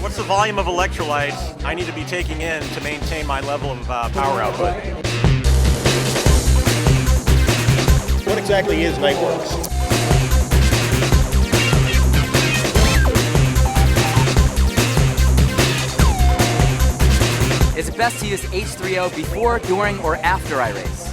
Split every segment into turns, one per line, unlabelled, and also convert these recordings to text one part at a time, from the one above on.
What's the volume of electrolytes I need to be taking in to maintain my level of power output?
What exactly is Nightworks?
Is it best to use H3O before, during, or after I race?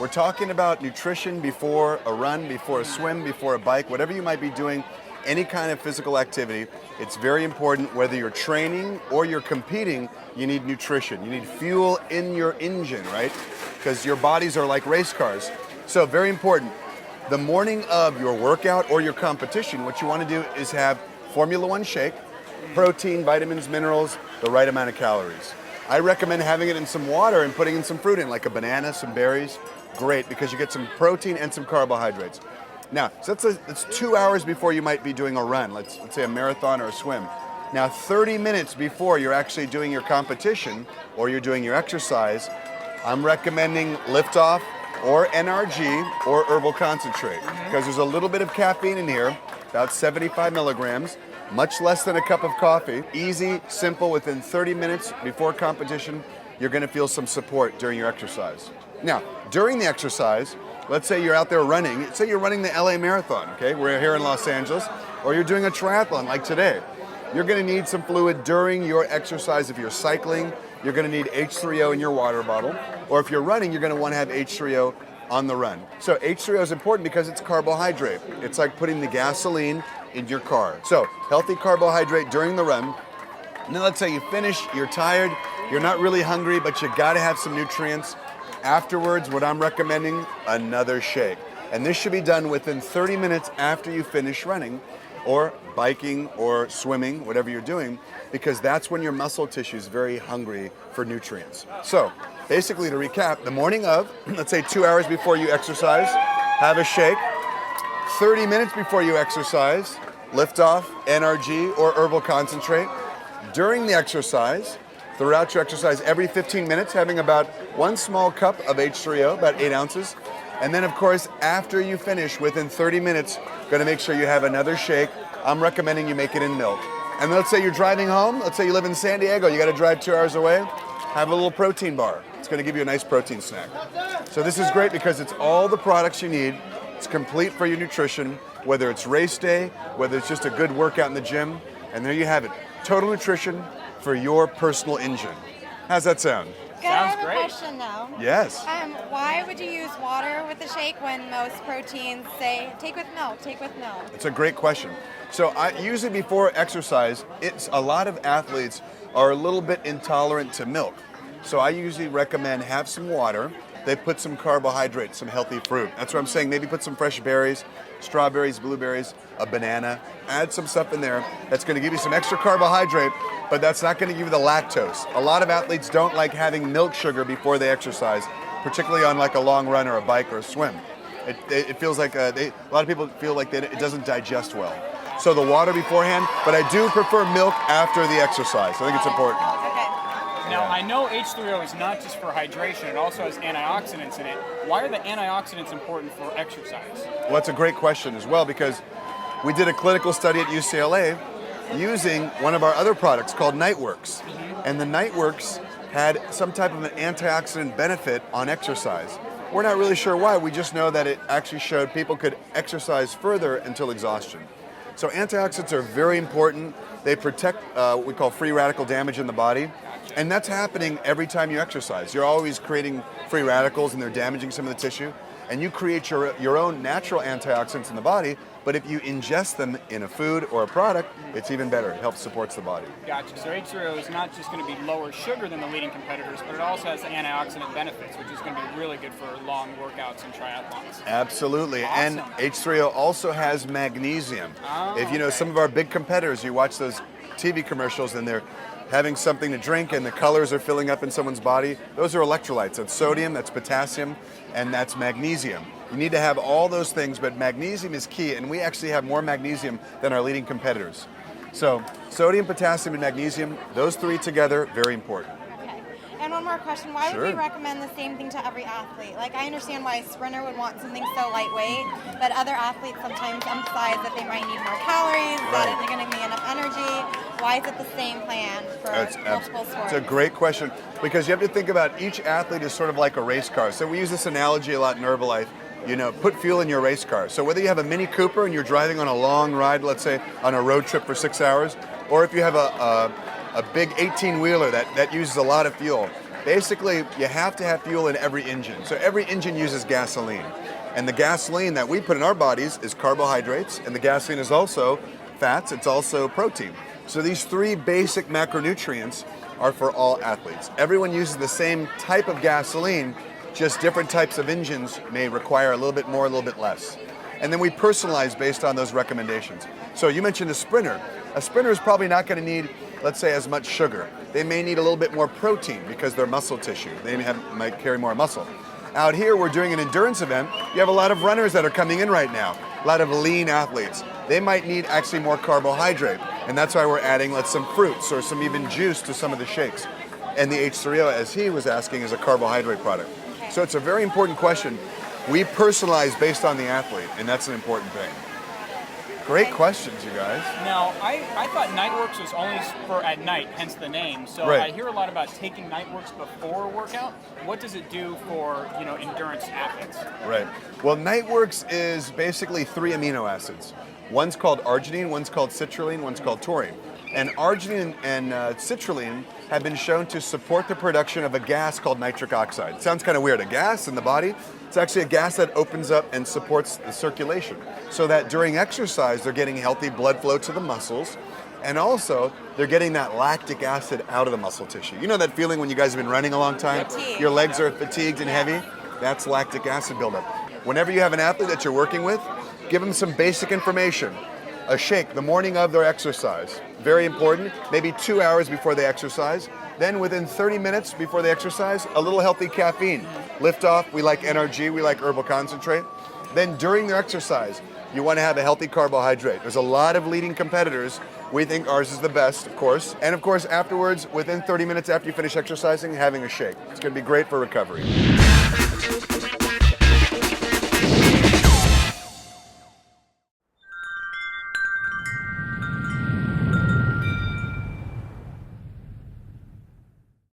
We're talking about nutrition before a run, before a swim, before a bike, whatever you might be doing, any kind of physical activity. It's very important whether you're training or you're competing, you need nutrition. You need fuel in your engine, right? Because your bodies are like race cars. So very important. The morning of your workout or your competition, what you want to do is have Formula One shake, protein, vitamins, minerals, the right amount of calories. I recommend having it in some water and putting in some fruit in, like a banana, some berries. Great, because you get some protein and some carbohydrates. Now, so that's 2 hours before you might be doing a run, let's say a marathon or a swim. Now, 30 minutes before you're actually doing your competition or you're doing your exercise, I'm recommending Liftoff or NRG or herbal concentrate, because there's a little bit of caffeine in here, about 75 milligrams, much less than a cup of coffee. Easy, simple, within 30 minutes before competition, you're gonna feel some support during your exercise. Now, during the exercise, let's say you're out there running, say you're running the LA Marathon, okay? We're here in Los Angeles, or you're doing a triathlon like today. You're gonna need some fluid during your exercise. If you're cycling, you're gonna need H3O in your water bottle, or if you're running, you're gonna wanna have H3O on the run. So H3O is important because it's carbohydrate. It's like putting the gasoline in your car. So healthy carbohydrate during the run. And then let's say you finish, you're tired, you're not really hungry, but you gotta have some nutrients. Afterwards, what I'm recommending, another shake. And this should be done within 30 minutes after you finish running or biking or swimming, whatever you're doing, because that's when your muscle tissue is very hungry for nutrients. So basically, to recap, the morning of, let's say 2 hours before you exercise, have a shake. 30 minutes before you exercise, Liftoff, NRG, or herbal concentrate. During the exercise, throughout your exercise, every 15 minutes, having about 1 small cup of H3O, about 8 ounces. And then, of course, after you finish, within 30 minutes, gonna make sure you have another shake. I'm recommending you make it in milk. And let's say you're driving home, let's say you live in San Diego, you gotta drive 2 hours away, have a little protein bar. It's gonna give you a nice protein snack. So this is great because it's all the products you need. It's complete for your nutrition, whether it's race day, whether it's just a good workout in the gym, and there you have it. Total nutrition for your personal engine. How's that sound?
Good. I have a question though.
Yes.
Why would you use water with the shake when most proteins say take with milk, take with milk?
It's a great question. So usually before exercise, a lot of athletes are a little bit intolerant to milk. So I usually recommend have some water. They put some carbohydrates, some healthy fruit. That's what I'm saying. Maybe put some fresh berries, strawberries, blueberries, a banana. Add some stuff in there that's going to give you some extra carbohydrate, but that's not going to give you the lactose. A lot of athletes don't like having milk sugar before they exercise, particularly on like a long run or a bike or a swim. It feels like a lot of people feel like it doesn't digest well. So the water beforehand, but I do prefer milk after the exercise. I think it's important.
Now, I know H3O is not just for hydration, it also has antioxidants in it. Why are the antioxidants important for exercise?
Well, that's a great question as well, because we did a clinical study at UCLA using one of our other products called Nightworks. And the Nightworks had some type of an antioxidant benefit on exercise. We're not really sure why, we just know that it actually showed people could exercise further until exhaustion. So antioxidants are very important. They protect what we call free radical damage in the body. And that's happening every time you exercise. You're always creating free radicals and they're damaging some of the tissue. And you create your own natural antioxidants in the body, but if you ingest them in a food or a product, it's even better. It helps supports the body.
Gotcha. So H3O is not just going to be lower sugar than the leading competitors, but it also has the antioxidant benefits, which is going to be really good for long workouts and triathlons.
Absolutely.
Awesome.
And H3O also has magnesium. If you know some of our big competitors, you watch those TV commercials and they're having something to drink and the colors are filling up in someone's body, those are electrolytes. That's sodium, that's potassium, and that's magnesium. You need to have all those things, but magnesium is key, and we actually have more magnesium than our leading competitors. So sodium, potassium, and magnesium, those three together, very important.
Okay. And one more question. Why
Sure.
would we recommend the same thing to every athlete? Like, I understand why a sprinter would want something so lightweight, but other athletes sometimes emphasize that they might need more calories, that
Right.
they're going to be enough energy. Why is it the same plan for multiple sports?
It's a great question because you have to think about each athlete is sort of like a race car. So we use this analogy a lot in Herbalife. You know, put fuel in your race car. So whether you have a Mini Cooper and you're driving on a long ride, let's say on a road trip for 6 hours, or if you have a big 18-wheeler that uses a lot of fuel, basically you have to have fuel in every engine. So every engine uses gasoline. And the gasoline that we put in our bodies is carbohydrates, and the gasoline is also fats, it's also protein. So these three basic macronutrients are for all athletes. Everyone uses the same type of gasoline, just different types of engines may require a little bit more, a little bit less. And then we personalize based on those recommendations. So you mentioned a sprinter. A sprinter is probably not going to need, let's say, as much sugar. They may need a little bit more protein because they're muscle tissue. They might carry more muscle. Out here, we're doing an endurance event. You have a lot of runners that are coming in right now, a lot of lean athletes. They might need actually more carbohydrate, and that's why we're adding some fruits or some even juice to some of the shakes. And the H3O, as he was asking, is a carbohydrate product. So it's a very important question. We personalize based on the athlete, and that's an important thing. Great questions, you guys.
Now, I thought Nightworks was only for at night, hence the name. So
Right.
I hear a lot about taking Nightworks before a workout. What does it do for, endurance athletes?
Right. Well, Nightworks is basically 3 amino acids. One's called arginine, one's called citrulline, one's called taurine. And arginine and citrulline have been shown to support the production of a gas called nitric oxide. It sounds kind of weird, a gas in the body. It's actually a gas that opens up and supports the circulation so that during exercise they're getting healthy blood flow to the muscles, and also they're getting that lactic acid out of the muscle tissue. You know that feeling when you guys have been running a long time?
Fatigue.
Your legs are fatigued and heavy? That's lactic acid buildup. Whenever you have an athlete that you're working with, give them some basic information. A shake the morning of their exercise. Very important. Maybe 2 hours before they exercise. Then within 30 minutes before they exercise, a little healthy caffeine. Lift off, we like NRG, we like herbal concentrate. Then during their exercise, you want to have a healthy carbohydrate. There's a lot of leading competitors. We think ours is the best, of course. And of course, afterwards, within 30 minutes after you finish exercising, having a shake. It's going to be great for recovery.